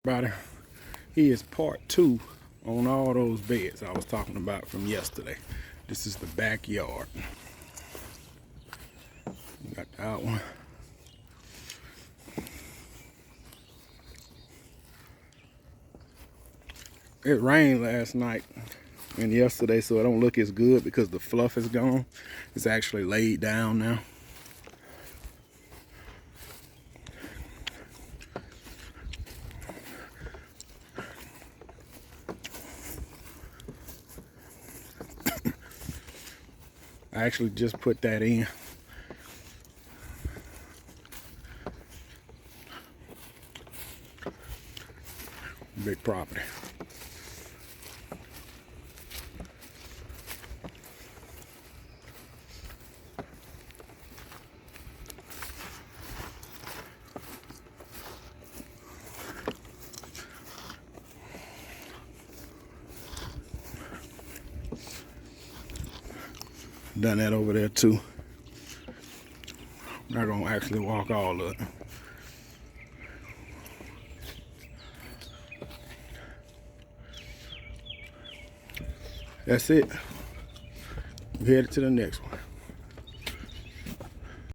Everybody, he is part 2 on all those beds I was talking about from yesterday. This is the backyard. Got that one. It rained last night and yesterday, so it don't look as good because the fluff is gone. It's actually laid down now. I actually just put that in. Big property. Done that over there too. Not gonna actually walk all of it. That's it. We're headed to the next one.